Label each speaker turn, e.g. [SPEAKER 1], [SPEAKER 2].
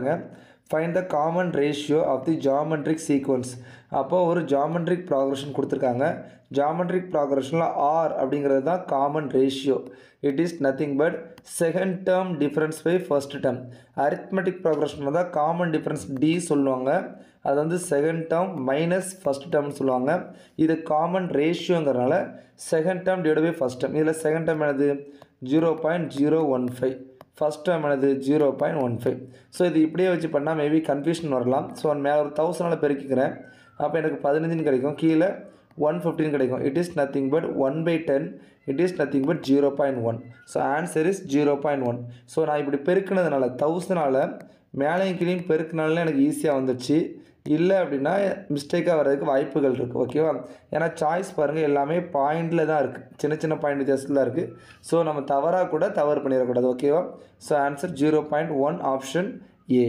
[SPEAKER 1] பாருங்கள். Find the common ratio of the geometric sequence. அப்போது ஒரு ஜாமெட்ரிக் ப்ராக்ரஷன் கொடுத்துருக்காங்க. ஜாமெட்ரிக் ப்ராக்ரஷனில் ஆர் அப்படிங்கிறது தான் common ratio. It is nothing but second term difference by first term. Arithmetic ப்ராக்ரஷனில் தான் காமன் டிஃப்ரென்ஸ் டி சொல்லுவாங்க. அது வந்து செகண்ட் டேர்ம் மைனஸ் ஃபஸ்ட் டேர்ம்னு சொல்லுவாங்க. இது காமன் ரேஷியோங்கிறனால second term divide by first term. இதில் செகண்ட் டேர்ம் என்னது 0.015, ஃபஸ்ட் டேர்ம் என்னது 0.15. ஸோ இது இப்படியே வச்சு பண்ணால் மேபி கன்ஃபியூஷன் வரலாம். ஸோ மேலே ஒரு 1000 பெருக்கிக்கிறேன். அப்போ எனக்கு 15 கிடைக்கும், கீழே 115 கிடைக்கும். It is nothing but 1/10. It is nothing but 0.1. So answer is 0.1. So நான் இப்படி பெருக்கினதுனால 1000 மேலேயும் கீழேயும் பெருக்கினால எனக்கு ஈஸியாக வந்துடுச்சு. இல்லை அப்படின்னா மிஸ்டேக்காக வர்றதுக்கு வாய்ப்புகள் இருக்குது. ஓகேவா? ஏன்னா சாய்ஸ் பாருங்கள் எல்லாமே பாயிண்டில் தான் இருக்குது, சின்ன சின்ன பாயிண்ட் வித்தியாசத்தில் தான் இருக்குது. ஸோ நம்ம தவறு பண்ணிடக்கூடாது. ஓகேவா? So answer 0.1 option A.